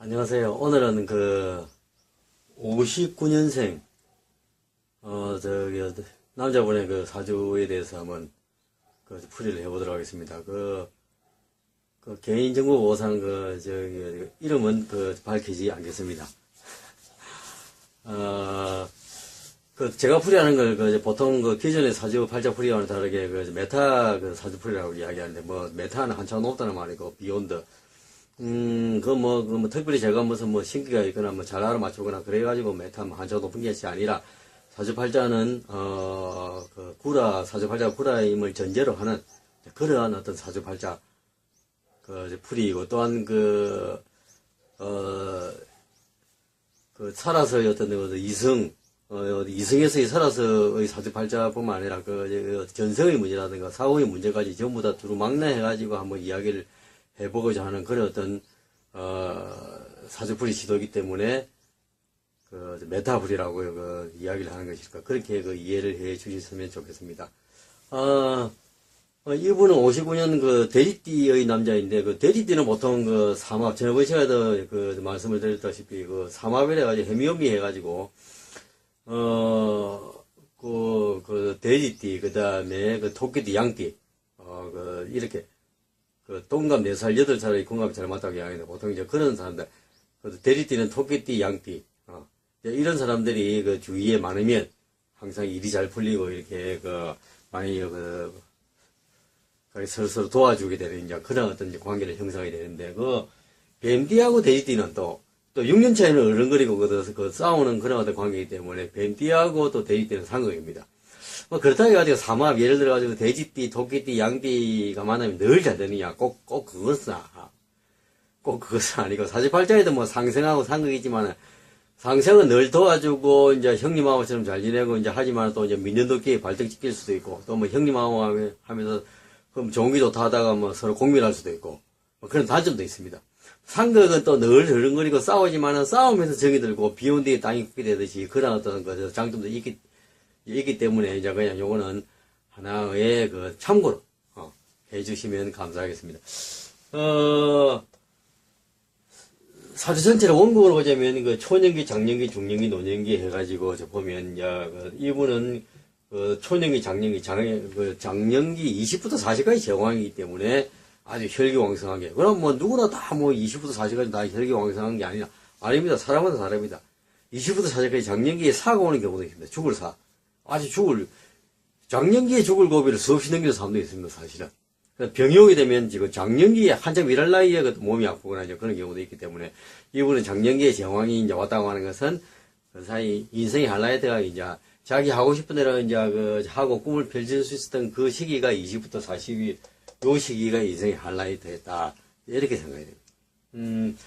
안녕하세요. 오늘은 59년생, 남자분의 사주에 대해서 한번 풀이를 해보도록 하겠습니다. 개인정보 보호상 이름은 밝히지 않겠습니다. 제가 풀이하는 걸, 보통 기존의 사주 팔자 풀이와는 다르게 메타 사주 풀이라고 이야기하는데, 메타는 한참 높다는 말이고, 비욘드. 특별히 제가 무슨 신기가 있거나 잘 알아맞추거나 그래가지고 메타 한자가 높은 것이 아니라 사주팔자는, 사주팔자가 구라임을 전제로 하는 그러한 어떤 사주팔자, 풀이이고 또한 살아서의 어떤 이승에서의 살아서의 사주팔자뿐만 아니라 전생의 문제라든가 사후의 문제까지 전부 다 두루망라해가지고 한번 이야기를 해보고자 하는 그런 어떤 사주풀이 시도이기 때문에 메타풀이라고 이야기를 하는 것일까 그렇게 이해를 해 주셨으면 좋겠습니다. 이분은 59년 돼지띠의 남자인데 돼지띠는 보통 삼합 저번 시간에도 말씀을 드렸다시피 삼합이라 해가지고 해미오미 해가지고 돼지띠 그다음에 토끼띠 양띠 이렇게 동갑 4살, 8살의 궁합이 잘 맞다고 이야기하는데, 보통 이제 그런 사람들, 돼지띠는 토끼띠, 양띠, 이런 사람들이 주위에 많으면 항상 일이 잘 풀리고, 이렇게, 많이, 서로 도와주게 되는, 이제 그런 어떤 관계를 형성하게 되는데, 뱀띠하고 돼지띠는 또 6년 차이는 어른거리고, 싸우는 그런 어떤 관계이기 때문에, 뱀띠하고 또 돼지띠는 상극입니다. 그렇다 해가지고 삼합, 예를 들어가지고 돼지띠, 토끼띠, 양띠가 만나면 늘 잘 되느냐? 꼭 그것은 아니고, 사주팔자에도 상생하고 상극이지만, 상생은 늘 도와주고, 이제 형님하고처럼 잘 지내고, 이제 하지만 또 이제 민년도끼에 발등찍힐 수도 있고, 또 형님하고 하면서, 그럼 좋은 게 좋다 하다가 서로 공멸할 수도 있고, 그런 단점도 있습니다. 상극은 또 늘 흐른거리고 싸우지만은 싸우면서 정이 들고, 비 온 뒤에 땅이 굳게 되듯이 그런 어떤 장점도 있기 때문에 이제 그냥 요거는 하나의 참고로 해주시면 감사하겠습니다. 사주 전체를 원국으로 보자면 초년기, 장년기, 중년기, 노년기 해가지고 보면 이제 이분은 초년기, 장년기, 장년기 20부터 40까지 제왕이기 때문에 아주 혈기왕성하게. 그럼 누구나 다 20부터 40까지 다 혈기왕성한 게 아닙니다. 사람마다 다릅니다. 20부터 40까지 장년기에 사가 오는 경우도 있습니다. 죽을 사. 장년기에 죽을 고비를 수없이 넘기는 사람도 있습니다, 사실은. 병이 오게 되면 지금 장년기에 한참 일할 나이에 몸이 아프거나 이제 그런 경우도 있기 때문에 이분은 장년기에 제왕이 이제 왔다고 하는 것은 그 사이 인생의 하이라이트가 이제 자기 하고 싶은 대로 이제 하고 꿈을 펼칠 수 있었던 그 시기가 20부터 40이 요 시기가 인생의 하이라이트였다. 이렇게 생각이 됩니다.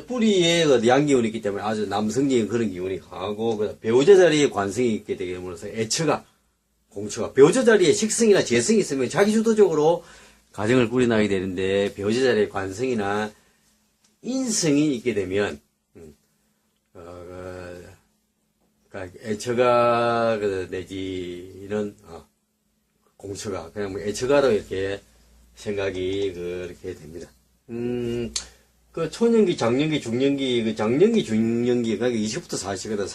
뿌리에 양기운이 있기 때문에 아주 남성적인 그런 기운이 강하고, 배우자 자리에 관성이 있게 되게 되면서 공처가, 배우자 자리에 식성이나 재성이 있으면 자기주도적으로 가정을 꾸려나가게 되는데, 배우자 자리에 관성이나 인성이 있게 되면, 애처가, 내지는, 공처가, 그냥 애처가로 이렇게 생각이 그렇게 됩니다. 초년기, 장년기, 중년기, 장년기, 중년기, 그러니까 20부터 40이거든.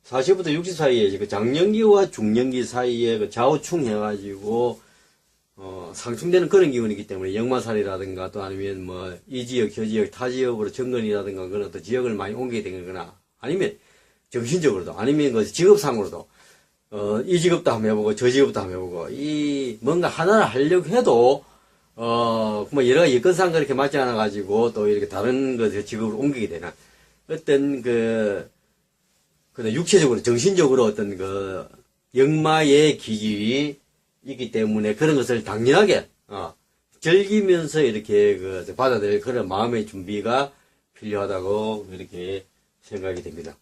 40부터 60 사이에, 장년기와 중년기 사이에 좌우충 해가지고, 상충되는 그런 기운이기 때문에, 역마살이라든가, 또 아니면 이 지역, 저 지역, 타 지역으로 정근이라든가, 그런 어떤 지역을 많이 옮기게 되거나, 아니면, 정신적으로도, 아니면 직업상으로도, 이 직업도 한번 해보고, 저 직업도 한번 해보고, 뭔가 하나를 하려고 해도, 여러 가지 여건상 그렇게 맞지 않아가지고, 또 이렇게 다른 직업을 옮기게 되는, 어떤 육체적으로, 정신적으로 어떤 역마의 기질이 있기 때문에 그런 것을 당연하게, 즐기면서 이렇게 받아들일 그런 마음의 준비가 필요하다고 이렇게 생각이 됩니다.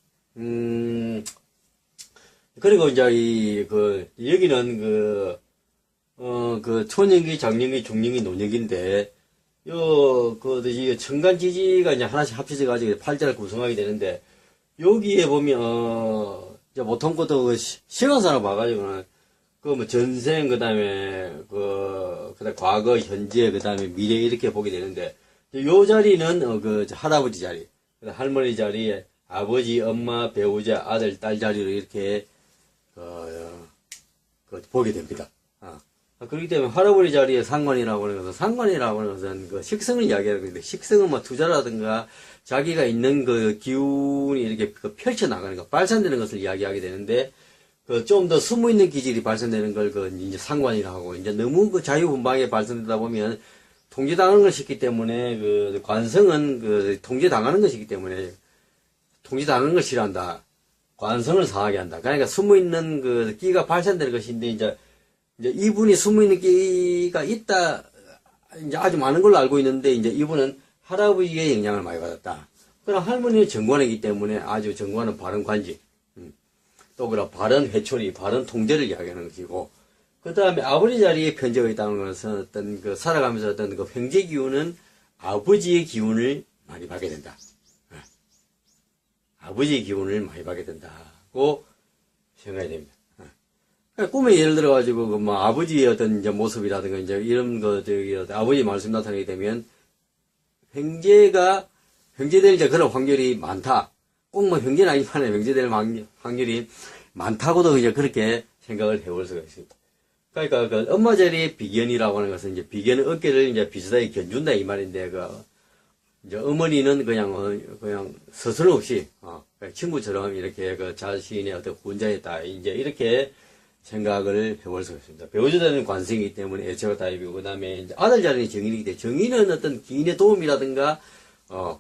그리고 이제 여기는 초년기, 장년기, 중년기, 노년기인데, 천간지지가 이제 하나씩 합쳐져가지고 팔자를 구성하게 되는데, 여기에 보면, 보통 시간상으로 봐가지고는, 전생, 그 다음에, 과거, 현재, 그 다음에 미래 이렇게 보게 되는데, 요 자리는, 할아버지 자리, 할머니 자리에 아버지, 엄마, 배우자, 아들, 딸 자리로 이렇게, 보게 됩니다. 그렇기 때문에 할아버지 자리에 상관이라고 하는 것은, 상관이라고 하는 것은 그 식성을 이야기하는 건데, 식성은 뭐 투자라든가 자기가 있는 그 기운이 이렇게 펼쳐나가는 것, 발산되는 것을 이야기하게 되는데, 좀 더 숨어있는 기질이 발산되는 걸 이제 상관이라고 하고, 이제 너무 자유분방하게 발산되다 보면, 통제당하는 것이기 때문에, 관성은 통제당하는 것이기 때문에, 통제당하는 걸 싫어한다. 관성을 상하게 한다. 그러니까 숨어있는 끼가 발산되는 것인데, 이제 이분이 숨어있는 끼가 있다, 이제 아주 많은 걸로 알고 있는데, 이제 이분은 할아버지의 영향을 많이 받았다. 그럼 할머니는 정관이기 때문에 아주 정관은 바른 관지, 또 바른 회초리, 바른 통제를 이야기하는 것이고, 그 다음에 아버지 자리에 편제가 있다는 것은 어떤 살아가면서 어떤 형제 기운은 아버지의 기운을 많이 받게 된다. 아버지의 기운을 많이 받게 된다고 생각이 됩니다. 꿈에 예를 들어가지고, 아버지의 어떤 이제 모습이라든가, 이제 이런 아버지 말씀 나타나게 되면, 형제될 이제 그런 확률이 많다. 꼭 형제는 아니지만 형제될 확률이 많다고도 이제 그렇게 생각을 해볼 수가 있습니다. 그러니까 엄마 자리의 비견이라고 하는 것은 이제 비견은 어깨를 이제 비슷하게 견준다 이 말인데, 이제 어머니는 그냥 서슴없이, 친구처럼 이렇게 자신의 어떤 혼자였다. 이제 이렇게 생각을 해볼 수가 있습니다. 배우자는 관성이기 때문에 애처가 타입이고, 그 다음에 이제 아들 자리는 정인이기 때문에, 정인은 어떤 기인의 도움이라든가, 어떤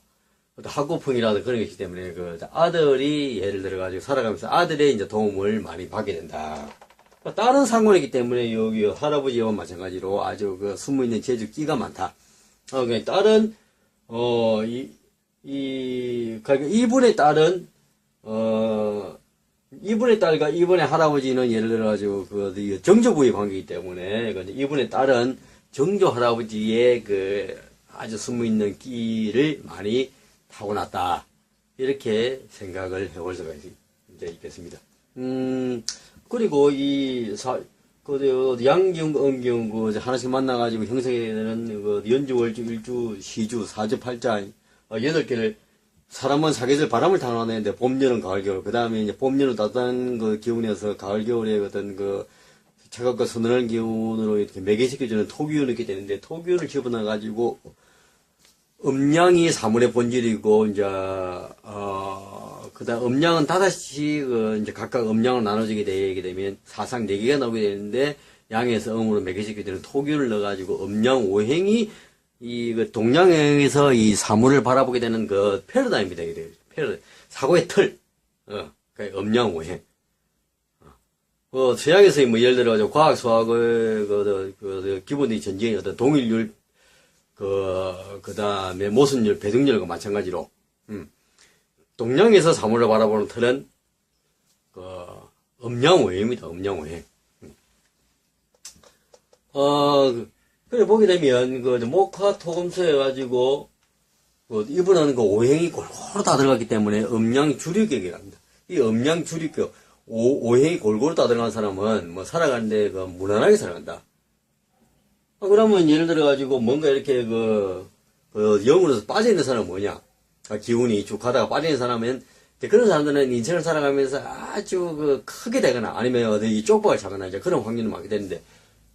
학고풍이라든가 그런 것이기 때문에, 아들이 예를 들어가지고 살아가면서 아들의 이제 도움을 많이 받게 된다. 다른 상관이기 때문에 여기 할아버지와 마찬가지로 아주 숨어있는 재주 끼가 많다. 딸은, 그러니까 이분의 딸과 이분의 할아버지는 예를 들어가지고 정조부의 관계이기 때문에 이분의 딸은 정조 할아버지의 아주 숨어있는 끼를 많이 타고났다. 이렇게 생각을 해볼 수가 있겠습니다. 그리고 양기운, 음기운, 하나씩 만나가지고 형성이 되는 연주, 월주, 일주, 시주, 사주, 팔자, 8개를 사람은 사계절 바람을 타고나는데 봄, 여름, 가을, 겨울. 그 다음에 이제 봄, 여름 따뜻한 기운이어서 가을, 겨울에 어떤 차갑고 서늘한 기운으로 이렇게 매개시켜주는 토기운을 있게 되는데, 토기운을 집어넣어가지고 음양이 사물의 본질이고, 이제, 그 다음 음양은 다다시 이제 각각 음양으로 나눠지게 되게 되면 사상 4개가 나오게 되는데, 양에서 음으로 매개시켜주는 토기운을 넣어가지고 음양 오행이 동양에서 이 사물을 바라보게 되는 패러다임입니다. 사고의 틀. 그러니까 음양오행. 서양에서 예를 들어가지고 과학, 수학의 기본적인 전쟁의 어떤 동일률, 그 다음에 모순율, 배등률과 마찬가지로, 동양에서 사물을 바라보는 틀은, 음양오행입니다. 음양오행. 그래, 보게 되면, 목화 토금수 해가지고, 이분은 오행이 골고루 다 들어갔기 때문에 음양주류격이랍니다. 이 음양주류격, 오행이 골고루 다 들어간 사람은, 살아가는데, 무난하게 살아간다. 그러면 예를 들어가지고, 뭔가 이렇게, 영으로서 빠져있는 사람은 뭐냐? 기운이 쭉 가다가 빠져있는 사람은, 그런 사람들은 인생을 살아가면서 아주 크게 되거나, 아니면 어디 쪽박을 차거나, 이제 그런 확률이 많게 되는데,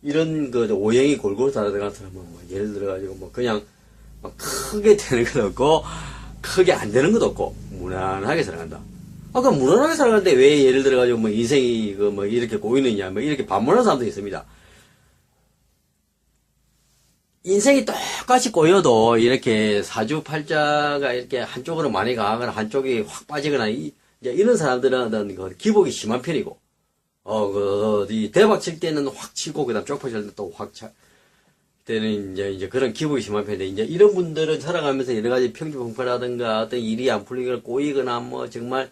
이런 오행이 골고루 다 들어간 사람은 예를 들어가지고 그냥 크게 되는 것도 없고 크게 안 되는 것도 없고 무난하게 살아간다. 그럼 무난하게 살아가는데 왜 예를 들어가지고 인생이 이렇게 고이느냐 이렇게 반문하는 사람도 있습니다. 인생이 똑같이 꼬여도 이렇게 사주팔자가 이렇게 한쪽으로 많이 가거나 한쪽이 확 빠지거나 이런 사람들은 기복이 심한 편이고 이 대박 칠 때는 확 치고, 그 다음 쪽파 칠 때 또 확 때는 이제 그런 기복이 심한 편인데, 이제 이런 분들은 살아가면서 여러 가지 평지풍파라든가 어떤 일이 안 풀리거나 꼬이거나 정말,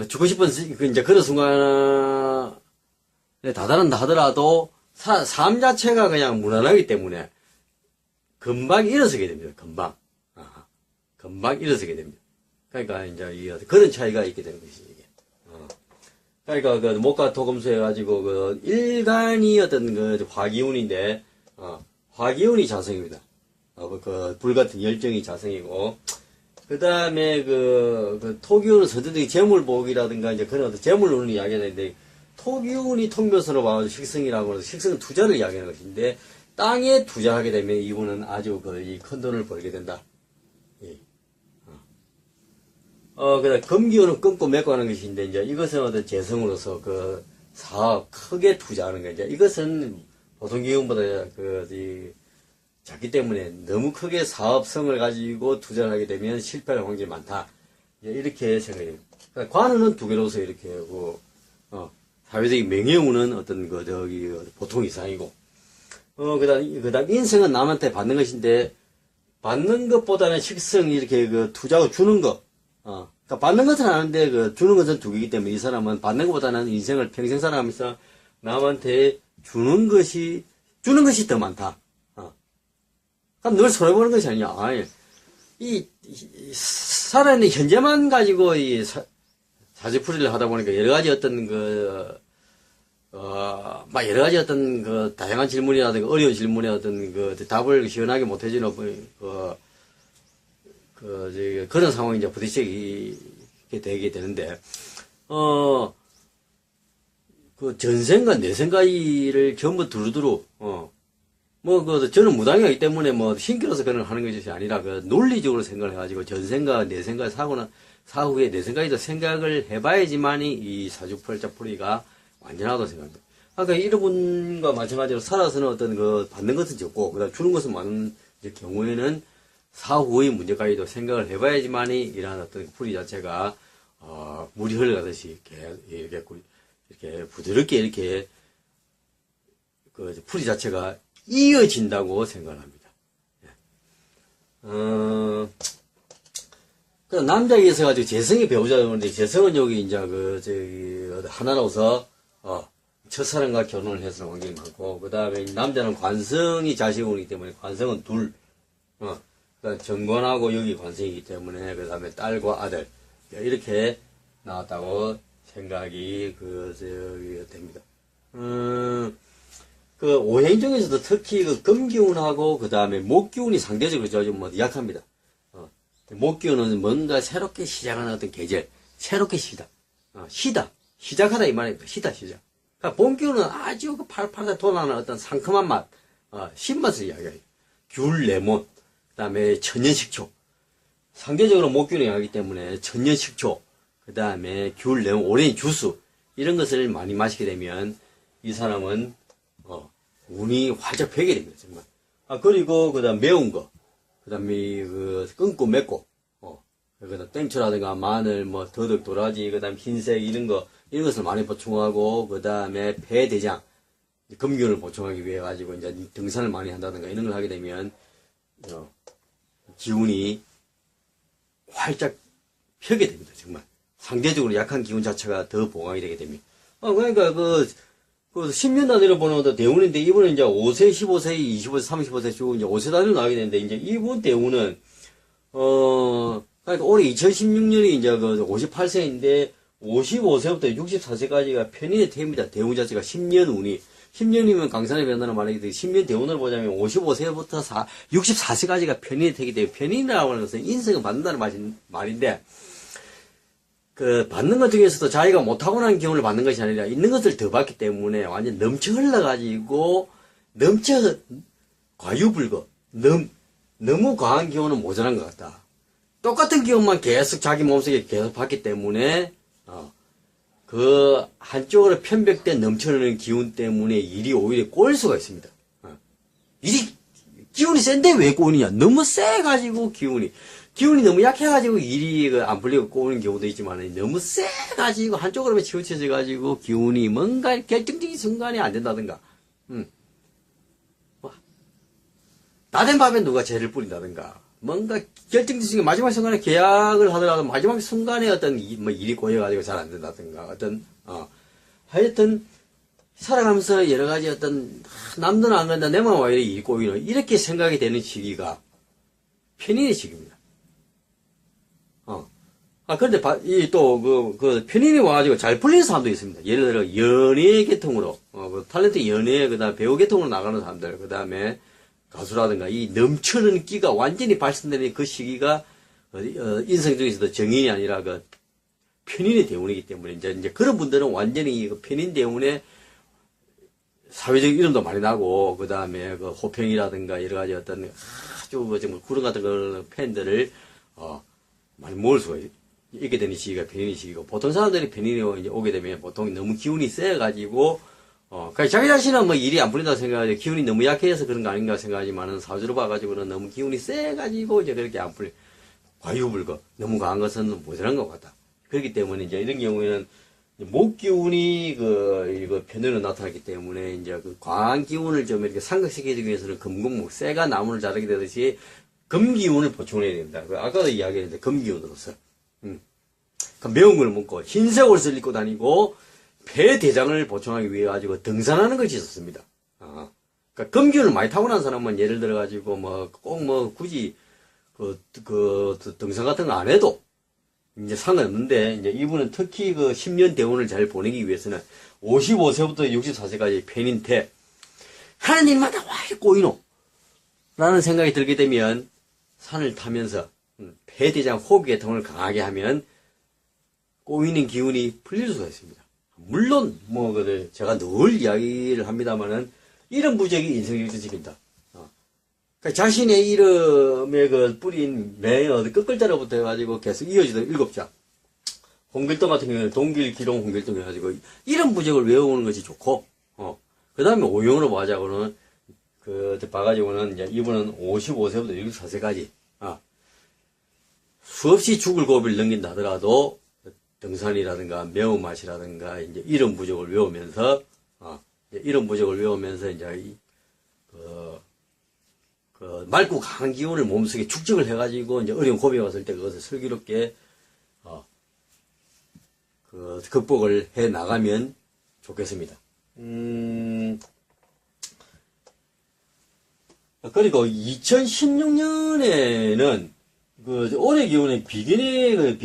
죽고 싶은, 이제 그런 순간에 다다른다 하더라도, 삶 자체가 그냥 무난하기 때문에, 금방 일어서게 됩니다, 금방. 금방 일어서게 됩니다. 그러니까 이제 그런 차이가 있게 되는 것이죠. 그러니까 목화 토금수 해가지고 일간이 어떤 화기운인데 화기운이 자성입니다. 불같은 열정이 자성이고, 그 다음에 토기운은 선천적인 재물복이라든가 이제 그런 어떤 재물운을 이야기하는데, 토기운이 통묘선으로 와가지고 식성이라고 해서 식성은 투자를 이야기하는 것인데, 땅에 투자하게 되면 이분은 아주 큰 돈을 벌게 된다. 예. 그다음 금기운은 끊고 맺고 하는 것인데, 이제 이것은 어떤 재성으로서 사업 크게 투자하는 거, 이제 이것은 보통 기운보다 작기 때문에 너무 크게 사업성을 가지고 투자를 하게 되면 실패할 확률이 많다. 이렇게 생각해요. 그러니까 관운은 두 개로서 이렇게 하고, 사회적인 명예운은 보통 이상이고, 그 다음 인생은 남한테 받는 것인데, 받는 것보다는 식성이 이렇게 투자하고 주는 것, 그러니까 받는 것은 아는데 주는 것은 두 개이기 때문에 이 사람은 받는 것보다는 인생을 평생 살아가면서 남한테 주는 것이 더 많다. 그럼 늘 손해보는 것이 아니야. 살아있는 현재만 가지고 사주풀이를 하다 보니까 여러 가지 여러 가지 다양한 질문이라든가 어려운 질문에 답을 시원하게 못 해주는 그런 상황이 이제 부딪히게 되게 되는데, 전생과 내생과를 전부 두루두루, 저는 무당이기 때문에 신기로서 그런 걸 하는 것이 아니라 논리적으로 생각을 해가지고 전생과 내생과 사후에 내생까지도 생각을 해봐야지만이 이 사주팔자풀이가 완전하다고 생각합니다. 그러니까 이분과 마찬가지로 살아서는 받는 것은 적고, 그다음 주는 것은 많은 경우에는 사후의 문제까지도 생각을 해봐야지만이 이러한 풀이 자체가, 물이 흘러가듯이 이렇게 부드럽게 이렇게 풀이 자체가 이어진다고 생각을 합니다. 남자에게서 가지고 재성이 배우자가 오는데, 재성은 여기 이제 하나로서, 첫사랑과 결혼을 해서 환경이 많고, 그 다음에 남자는 관성이 자식이기 때문에 관성은 둘, 그다음 정관하고 여기 관성이기 때문에, 그 다음에 딸과 아들, 이렇게 나왔다고 생각이, 됩니다. 오행 중에서도 특히 금기운하고 그 다음에 목기운이 상대적으로 좀 약합니다. 목기운은 뭔가 새롭게 시작하는 어떤 계절, 새롭게 시작하다 이 말입니다. 시작. 그러니까 본기운은 아주 팔팔하게 돋아나는 어떤 상큼한 맛, 신맛을 이야기해요. 귤, 레몬, 그 다음에 천년식초. 상대적으로 목기운이 약하기 때문에 천년식초, 그 다음에 귤, 레몬, 오렌지 주스, 이런 것을 많이 마시게 되면 이 사람은 운이 활짝 펴게 됩니다, 정말. 그리고 그다음 매운 거, 그다음에 끊고 맵고, 그다음 땡초라든가 마늘, 더덕, 도라지, 그다음 흰색 이런 것을 많이 보충하고, 그다음에 폐, 대장, 금균을 보충하기 위해 가지고 이제 등산을 많이 한다든가 이런 걸 하게 되면 기운이 활짝 펴게 됩니다, 정말. 상대적으로 약한 기운 자체가 더 보강이 되게 됩니다. 그러니까 10년 단위로 보는 것도 대운인데, 이분은 이제 5세, 15세, 25세, 35세 쭉 이제 5세 단위로 나오게 되는데, 이제 이분 대운은, 그러니까 올해 2016년이 이제 58세인데, 55세부터 64세까지가 편인의 태입니다. 대운 자체가 10년 운이. 10년이면 강산의 변화를 말하기 때문에 10년 대운을 보자면 55세부터 64세까지가 편인의 태이기 때문에, 편인이라고 하는 것은 인생을 받는다는 말인데, 받는 것 중에서도 자기가 못하고 난 기운을 받는 것이 아니라 있는 것을 더 받기 때문에 완전 넘쳐 흘러가지고, 과유불급, 너무 과한 기운은 모자란 것 같다. 똑같은 기운만 계속 자기 몸속에 계속 받기 때문에, 한쪽으로 편벽된 넘쳐흐르는 기운 때문에 일이 오히려 꼬일 수가 있습니다. 기운이 센데 왜 꼬이느냐? 너무 세가지고 기운이 너무 약해가지고 일이 안 풀리고 꼬이는 경우도 있지만, 너무 세가지고 한쪽으로만 치우쳐져가지고 기운이 뭔가 결정적인 순간에 안 된다든가, 나된 밥에 누가 재를 뿌린다든가, 뭔가 결정적인 마지막 순간에 계약을 하더라도 마지막 순간에 일이 꼬여가지고 잘 안 된다든가, 하여튼 살아가면서 여러 가지 남들은 안 간다, 내만 와 일이 꼬이는, 이렇게 생각이 되는 시기가 편인의 시기입니다. 그런데 편인이 와가지고 잘 풀리는 사람도 있습니다. 예를 들어, 연예 계통으로, 탤런트 연예, 그 다음에 배우 계통으로 나가는 사람들, 그 다음에, 가수라든가 이 넘치는 끼가 완전히 발산되는 그 시기가 인생 중에서도 정인이 아니라 그 편인의 대운이기 때문에 이제 그런 분들은 완전히 그 편인 대운에 사회적 이름도 많이 나고 그 다음에 그 호평이라든가 여러 가지 어떤 아주 정말 구름 같은 그 팬들을 많이 모을 수가 있게 되는 시기가 편인의 시기고 보통 사람들이 편인이 이제 오게 되면 보통 너무 기운이 세가지고 그러니까 자기 자신은 뭐 일이 안 풀린다고 생각하지 기운이 너무 약해서 그런 거 아닌가 생각하지만은 사주로 봐가지고는 너무 기운이 세가지고 이제 그렇게 안 풀려 과유불거 너무 강한 것은 모자란 것 같다. 그렇기 때문에 이제 이런 경우에는 목 기운이 이거 편으로 나타났기 때문에 이제 그 과한 기운을 좀 이렇게 상극시키기 위해서는 금공목 쇠가 나무를 자르게 되듯이 금 기운을 보충해야 된다. 아까도 이야기했는데 금 기운으로서. 매운 걸 먹고 흰색 옷을 입고 다니고 폐 대장을 보충하기 위해 가지고 등산하는 것이 있었습니다. 그러니까 금 기운을 많이 타고난 사람은 예를 들어 가지고 꼭 굳이 등산 같은 거 안 해도 이제 상관없는데, 이제 이분은 특히 10년 대운을 잘 보내기 위해서는 55세부터 64세까지 편인태, 하는 일마다 와, 꼬이노? 라는 생각이 들게 되면, 산을 타면서, 폐대장 호흡계통을 강하게 하면, 꼬이는 기운이 풀릴 수가 있습니다. 물론, 제가 늘 이야기를 합니다만은, 이런 부적이 인생을 일으킨다. 그러니까 자신의 이름에 뿌린 맨 끝글자로부터 해가지고 계속 이어지던 7자. 홍길동 같은 경우에는 동길, 기롱, 홍길동 해가지고 이런 부적을 외우는 것이 좋고, 그 다음에 오용으로 봐가지고는, 봐가지고는 이제 이분은 55세부터 64세까지, 수없이 죽을 고비를 넘긴다 하더라도 등산이라든가 매운맛이라든가 이제 이런 부적을 외우면서, 이제 맑고 강한 기운을 몸속에 축적을 해가지고, 이제 어려운 고비가 왔을 때 그것을 슬기롭게, 극복을 해 나가면 좋겠습니다. 그리고 2016년에는, 올해 기운에 비견은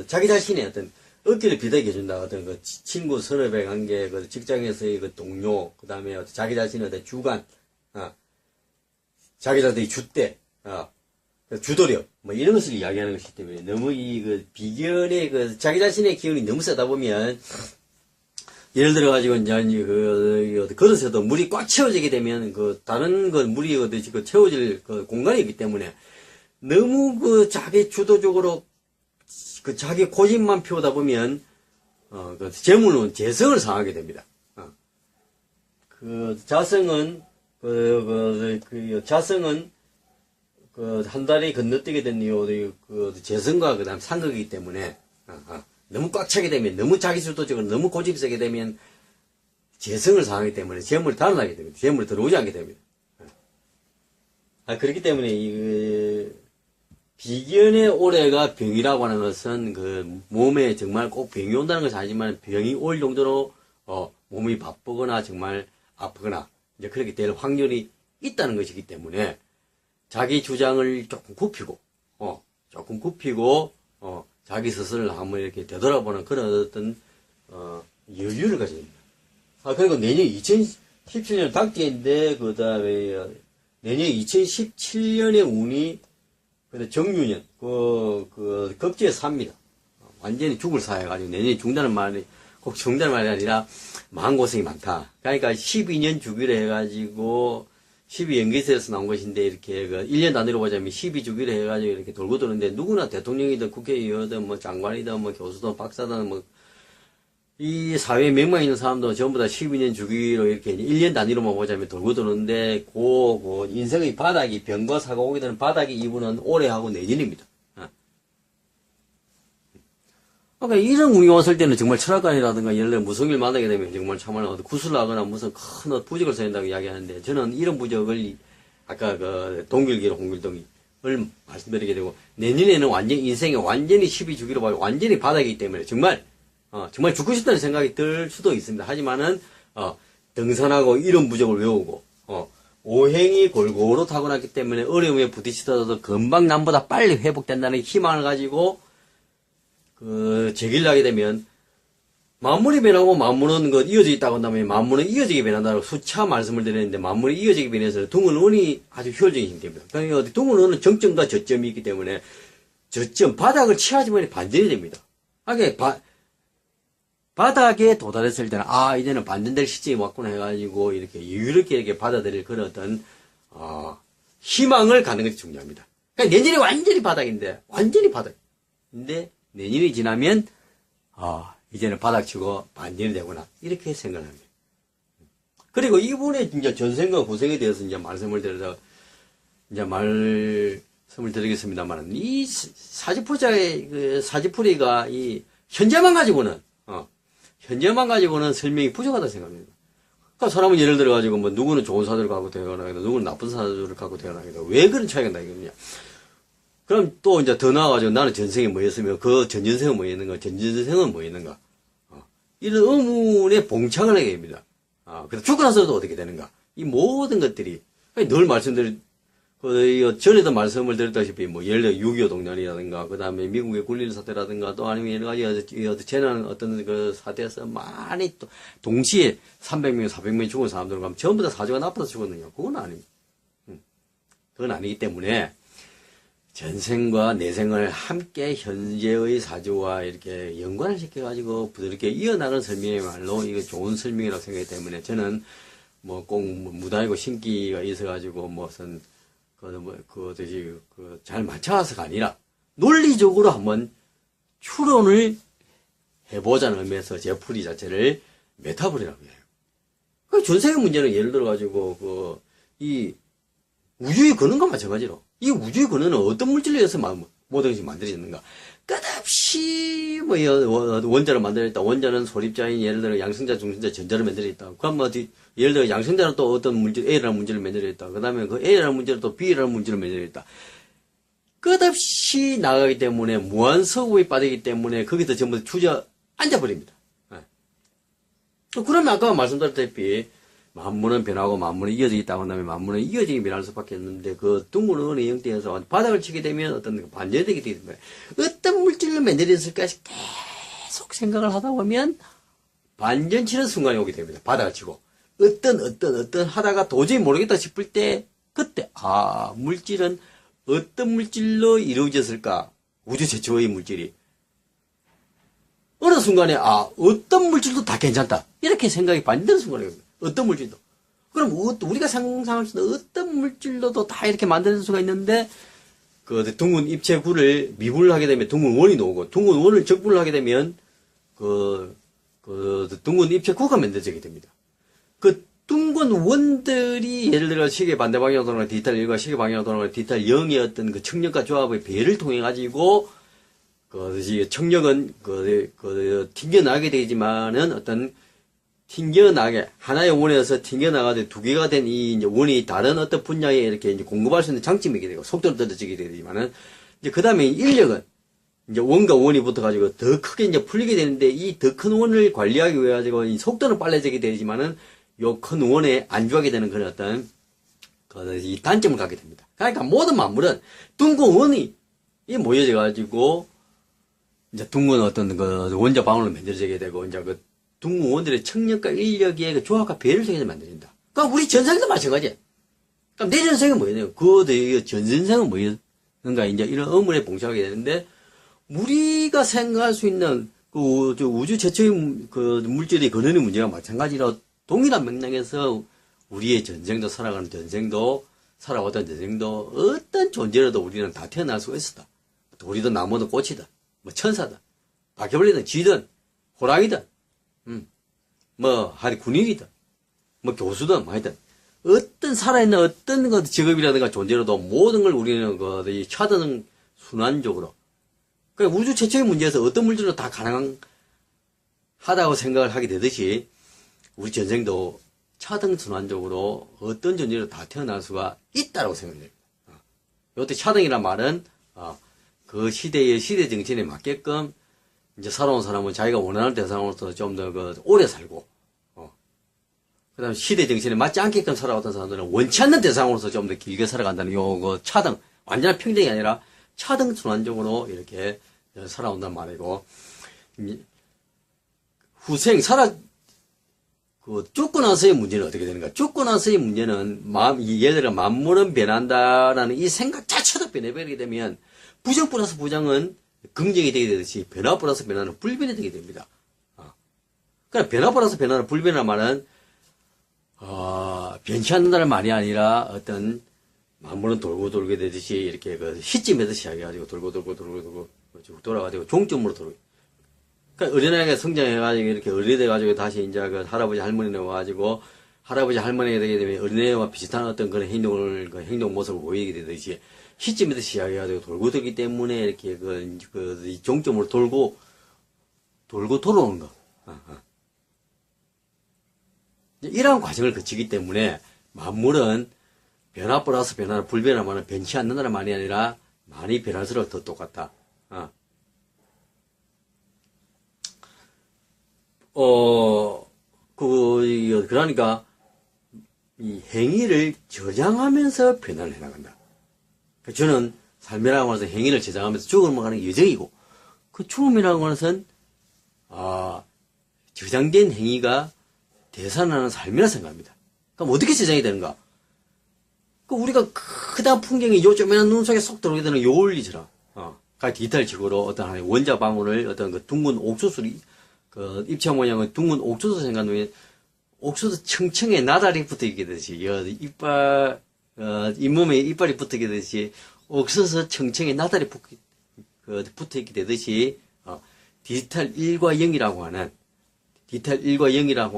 자기 자신의 어떤 어깨를 비대게 해준다. 어떤 친구 선후배 관계, 직장에서의 동료, 그 다음에 자기 자신의 어떤 주관, 자기 자신의 주대, 주도력, 이런 것을 이야기하는 것이기 때문에 너무 비견의 자기 자신의 기운이 너무 세다 보면, 예를 들어가지고, 이제, 그릇에도 물이 꽉 채워지게 되면, 다른 물이 채워질 공간이 있기 때문에, 너무 자기 주도적으로, 자기 고집만 피우다 보면, 재물은 재성을 상하게 됩니다. 자성은, 자성은, 한 달이 건너뛰게 된 이유, 재성과 그 다음 상극이기 때문에, 너무 꽉 차게 되면, 너무 자기 주도적으로 너무 고집이 세게 되면, 재성을 상하기 때문에, 재물이 달아나게 됩니다. 재물이 들어오지 않게 됩니다. 그렇기 때문에, 비견의 올해가 병이라고 하는 것은, 몸에 정말 꼭 병이 온다는 것은 아니지만, 병이 올 정도로, 몸이 바쁘거나 정말 아프거나, 이제 그렇게 될 확률이 있다는 것이기 때문에, 자기 주장을 조금 굽히고, 자기 스스로를 한번 이렇게 되돌아보는 그런 어떤, 여유를 가져야 됩니다. 그리고 내년 2017년 닭띠인데, 그 다음에, 내년 2017년의 운이, 정유년, 급제에 삽니다. 완전히 죽을 사해가지고, 내년에 죽는다는 말이, 꼭 죽는다는 말이 아니라, 마음고생이 많다. 그러니까 12년 주기로 해가지고, 12연기세에서 나온 것인데, 이렇게, 1년 단위로 보자면 12주기로 해가지고 이렇게 돌고 도는데, 누구나 대통령이든 국회의원이든 장관이든 교수든 박사든 이 사회에 명망 있는 사람도 전부 다 12년 주기로 이렇게 1년 단위로만 보자면 돌고 도는데, 인생의 바닥이, 병과 사고 오게 되는 바닥이 이분은 올해하고 내년입니다. 그러니까 이런 운이 왔을 때는 정말 철학관이라든가 예를 들어 무성일 만나게 되면 정말 참말로 구슬을 하거나 무슨 큰 부적을 써야 된다고 이야기하는데, 저는 이런 부적을 아까 동길기로 홍길동을 말씀드리게 되고, 내년에는 인생이 완전히 12주기로 봐요. 완전히 바닥이기 때문에 정말 죽고 싶다는 생각이 들 수도 있습니다. 하지만은 등산하고 이런 부적을 외우고 오행이 골고루 타고났기 때문에 어려움에 부딪히더라도 금방 남보다 빨리 회복된다는 희망을 가지고 제기를 하게 되면 만물이 변하고 만물은 이어져 있다고 한다면 만물은 이어지게 변한다고 수차 말씀을 드렸는데 만물이 이어지게 변해서 둥근원이 아주 효율적인 힘이 됩니다. 그러니까 둥근원은 정점과 저점이 있기 때문에 저점, 바닥을 취하지만 반전이 됩니다. 바닥에 도달했을 때는, 이제는 반전될 시점이 왔구나 해가지고, 이렇게 여유롭게 이렇게 받아들일 그런 어떤, 희망을 갖는 것이 중요합니다. 그러니까 내년이 완전히 바닥인데, 완전히 바닥인데, 내년이 지나면, 이제는 바닥치고 반전이 되구나. 이렇게 생각을 합니다. 그리고 이분의 이제 전생과 고생에 대해서 이제 말씀을 드리겠습니다만, 이 사지풀이가 이 현재만 가지고는 설명이 부족하다 생각합니다. 그러니까 사람은 예를 들어가지고, 누구는 좋은 사주를 갖고 태어나기도, 누구는 나쁜 사주를 갖고 태어나기도, 왜 그런 차이가 나겠느냐. 그럼 또 이제 더 나아가지고 나는 전생에 뭐였으며, 그 전전생은 뭐였는가, 전전생은 뭐였는가. 이런 의문에 봉착을 하게 됩니다. 그래서 죽고 나서도 어떻게 되는가. 이 모든 것들이, 늘 전에도 말씀을 드렸다시피, 예를 들어 6.25 동란이라든가, 그 다음에 미국의 굴릴 사태라든가, 또 아니면 여러 가지 재난 어떤 그 사태에서 많이 또, 동시에 300명, 400명 죽은 사람들 가면 전부 다 사주가 나빠서 죽었느냐. 그건 아닙니다. 그건 아니기 때문에, 전생과 내생을 함께 현재의 사주와 이렇게 연관을 시켜가지고 부드럽게 이어나가는 설명이야말로 이거 좋은 설명이라고 생각하기 때문에 저는 꼭 무당이고 신기가 있어가지고 잘 맞춰서가 아니라 논리적으로 한번 추론을 해보자는 의미에서 제 풀이 자체를 메타볼이라고 해요. 그 전생의 문제는 예를 들어가지고 이 우주의 근원과 마찬가지로 이 우주의 근원은 어떤 물질에 의해서 모든 것이 만들어졌는가. 끝없이 원자를 만들어냈다. 원자는 소립자인 예를 들어 양성자, 중성자, 전자를 만들어냈다. 그럼 예를 들어 양성자는 또 어떤 문질, A라는 문질을 만들어냈다. 그 다음에 그 A라는 문질을 또 B라는 문질을 만들어냈다. 끝없이 나가기 때문에 무한서구에 빠지기 때문에 거기서 전부 주저앉아버립니다. 그러면 아까 말씀드렸다시피 만물은 변하고 만물은 이어져 있다고 한다면 만물은 이어지게 변할 수밖에 없는데 그 둥근의 형태에서 바닥을 치게 되면 어떤 반전이 되기 때문에 어떤 물질을 만들었을까 계속 생각을 하다 보면 반전 치는 순간이 오게 됩니다. 바닥을 치고 어떤 하다가 도저히 모르겠다 싶을 때 그때 물질은 어떤 물질로 이루어졌을까. 우주 최초의 물질이 어느 순간에 어떤 물질도 다 괜찮다 이렇게 생각이 반전되는 순간이 옵니다. 어떤 물질도. 그럼 우리가 상상할 수 있는 어떤 물질로도 다 이렇게 만드는 수가 있는데, 둥근 입체구를 미분을 하게 되면 둥근 원이 나오고, 둥근 원을 적분을 하게 되면, 둥근 입체구가 만들어지게 됩니다. 그 둥근 원들이 예를 들어 시계 반대 방향으로 돌아가는 디지털 1과 시계 방향으로 돌아가는 디지털 0의 어떤 그 청력과 조합의 배를 통해 가지고, 청력은 튕겨나게 되지만은 어떤 튕겨나게, 하나의 원에서 튕겨나가도 두 개가 된 이 원이 다른 어떤 분야에 이렇게 이제 공급할 수 있는 장점이게 되고, 속도를 떨어지게 되지만은, 이제 그 다음에 인력은, 이제 원과 원이 붙어가지고 더 크게 이제 풀리게 되는데, 이 더 큰 원을 관리하기 위해 가지고, 이 속도는 빨라지게 되지만은, 요 큰 원에 안주하게 되는 그런 어떤, 이 단점을 갖게 됩니다. 그러니까 모든 만물은 둥근 원이, 모여져가지고, 이제 둥근 어떤 원자 방울로 만들어지게 되고, 이제 둥근 원들의 청력과 인력의 그 조합과 배를 통해서 만들어진다. 그러니까 우리 전생도 마찬가지야. 그럼 내 전생은 뭐였냐? 전생은 뭐였는가? 이제 이런 의문에 봉착하게 되는데, 우리가 생각할 수 있는 우주 최초의 물질의 근원의 문제가 마찬가지로 동일한 맥락에서 우리의 전생도 살아가는 전생도 살아왔던 전생도 어떤 존재라도 우리는 다 태어날 수가 있었다. 우리도 나무든 꽃이든, 천사든, 바퀴벌레든, 쥐든, 호랑이든, 하여튼 군인이든, 교수든, 하여튼, 어떤 살아있는 어떤 직업이라든가 존재로도 모든 걸 우리는 이 차등 순환적으로, 그러니까 우주 최초의 문제에서 어떤 물질로 다 가능하다고 생각을 하게 되듯이, 우리 전생도 차등 순환적으로 어떤 존재로 다 태어날 수가 있다고 생각합니다. 이때 차등이란 말은, 그 시대 정신에 맞게끔, 이제 살아온 사람은 자기가 원하는 대상으로서 좀 더 오래 살고, 그 다음에 시대 정신에 맞지 않게끔 살아왔던 사람들은 원치 않는 대상으로서 좀 더 길게 살아간다는 차등, 완전한 평등이 아니라 차등 순환적으로 이렇게 살아온단 말이고, 후생, 죽고 나서의 문제는 어떻게 되는가? 죽고 나서의 문제는, 예를 들어, 만물은 변한다라는 이 생각 자체도 변해버리게 되면, 부정 플러스 부정은 긍정이 되게 되듯이, 변화 플러스 변화는 불변이 되게 됩니다. 그러니까 변화 플러스 변화는 불변이라는 말은, 변치 않는다는 말이 아니라, 어떤, 만물은 돌고 돌게 되듯이, 이렇게 시점에서 시작해가지고, 돌고, 쭉 돌아가지고, 종점으로 돌고, 그러니까 어린아이가 성장해가지고 이렇게 어린애 돼가지고 다시 이제 할아버지 할머니네 와가지고 할아버지 할머니가 되게 되면 어린애와 비슷한 어떤 그런 행동 모습을 보이게 되듯이 시점에서 시작해가지고 돌고 돌기 때문에 이렇게 이 종점으로 돌고 돌아오는 거. 이러한 과정을 거치기 때문에 만물은 변화 플러스 변화는 불변화만은 변치 않는다는 말이 아니라 많이 변할수록 더 똑같다. 그러니까, 이 행위를 저장하면서 변화를 해나간다. 저는 삶이라고 하는 것은 행위를 저장하면서 죽음을 가는 게 여정이고, 그 죽음이라고 하는 것은, 저장된 행위가 대산하는 삶이라 생각합니다. 그럼 어떻게 저장이 되는가? 우리가 크다 풍경이 요즘에는 눈 속에 쏙 들어오게 되는 요올리처럼, 디지털적으로 어떤 하나의 원자 방울을 어떤 둥근 옥수수를 입체 모양의 둥근 옥수수 생각하면, 옥수수 층층에 나달이 붙어 있게 되듯이, 잇몸에 이빨이 붙어 있게 되듯이, 옥수수 층층에 나달이 붙어 있게 되듯이, 디지털 1과 0이라고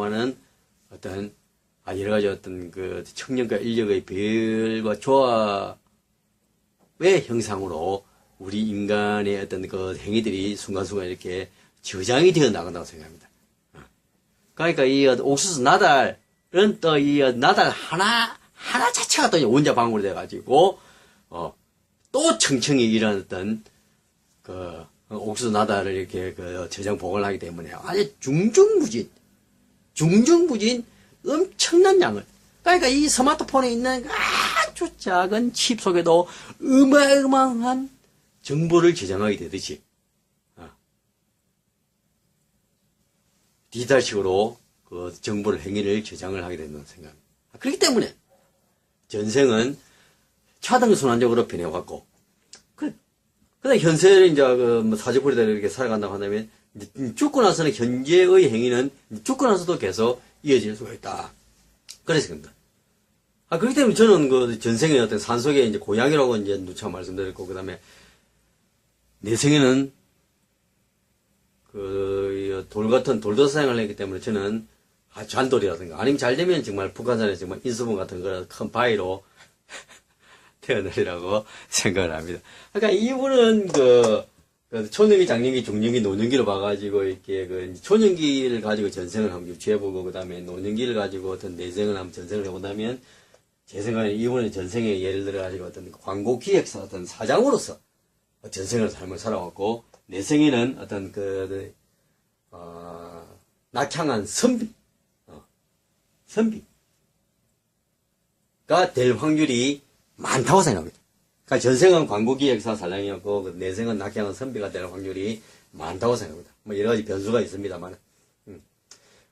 하는 어떤, 여러 가지 어떤 청년과 인력의 별과 조합의 형상으로 우리 인간의 어떤 행위들이 순간순간 이렇게 저장이 되어 나간다고 생각합니다. 그러니까 이 옥수수 나달은 또 이 나달 하나 자체가 또 원자 방울이 돼가지고, 또 층층이 이런 어떤, 옥수수 나달을 이렇게 저장 보관을 하기 때문에 아주 중중무진 엄청난 양을. 그러니까 이 스마트폰에 있는 아주 작은 칩 속에도 어마어마한 정보를 저장하게 되듯이, 디지털식으로 정보를 행위를 저장을 하게 된다는 생각입니다. 그렇기 때문에 전생은 차등순환적으로 변해왔고, 그다음 현세를 이제 사주풀이다 이렇게 살아간다고 한다면, 죽고 나서는 현재의 행위는 죽고 나서도 계속 이어질 수가 있다. 그래서 그런다. 그렇기 때문에 저는 전생의 어떤 산속의 이제 고향이라고 이제 누차 말씀드렸고, 그 다음에 내생에는 돌도사생활을 했기 때문에 저는 잔돌이라든가, 아니면 잘 되면 정말 북한산에 정말 인수분 같은 큰 바위로 태어나리라고 생각을 합니다. 그러니까 이분은 초년기, 장년기, 중년기, 노년기로 봐가지고 이렇게 초년기를 가지고 전생을 한번 유추해보고, 그 다음에 노년기를 가지고 어떤 내생을 한번 전생을 해본다면, 제 생각에 이분은 전생에 예를 들어가지고 어떤 광고기획사 어떤 사장으로서 전생을 삶을 살아왔고, 내생에는 어떤 낙향한 선비가 될 확률이 많다고 생각합니다. 그러니까 전생은 광고기획사 사장이었고, 내생은 낙향한 선비가 될 확률이 많다고 생각합니다. 여러 가지 변수가 있습니다만.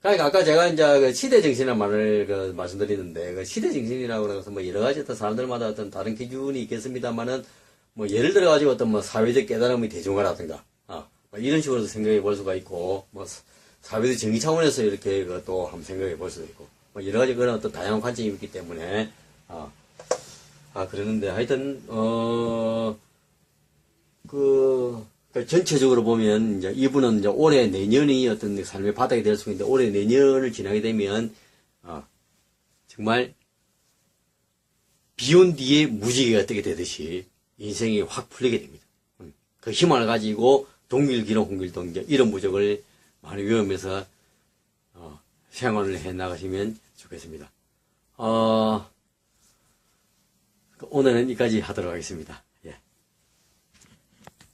그러니까 아까 제가 이제 시대정신이라는 말을 말씀드리는데, 시대정신이라고 해서 여러 가지 어떤 사람들마다 어떤 다른 기준이 있겠습니다만은, 예를 들어가지고 어떤 사회적 깨달음의 대중화라든가, 이런 식으로 생각해 볼 수가 있고, 사회적 정의 차원에서 이렇게 또 한번 생각해 볼 수도 있고, 여러 가지 그런 어떤 다양한 관점이 있기 때문에, 그러는데 하여튼, 전체적으로 보면, 이제 이분은 이제 올해 내년이 어떤 삶의 바닥이 될 수 있는데, 올해 내년을 지나게 되면, 정말, 비온 뒤에 무지개가 뜨게 되듯이, 인생이 확 풀리게 됩니다. 그 힘을 가지고, 동길기로 홍길동, 이런 부적을 많이 외우면서, 생활을 해 나가시면 좋겠습니다. 오늘은 여기까지 하도록 하겠습니다.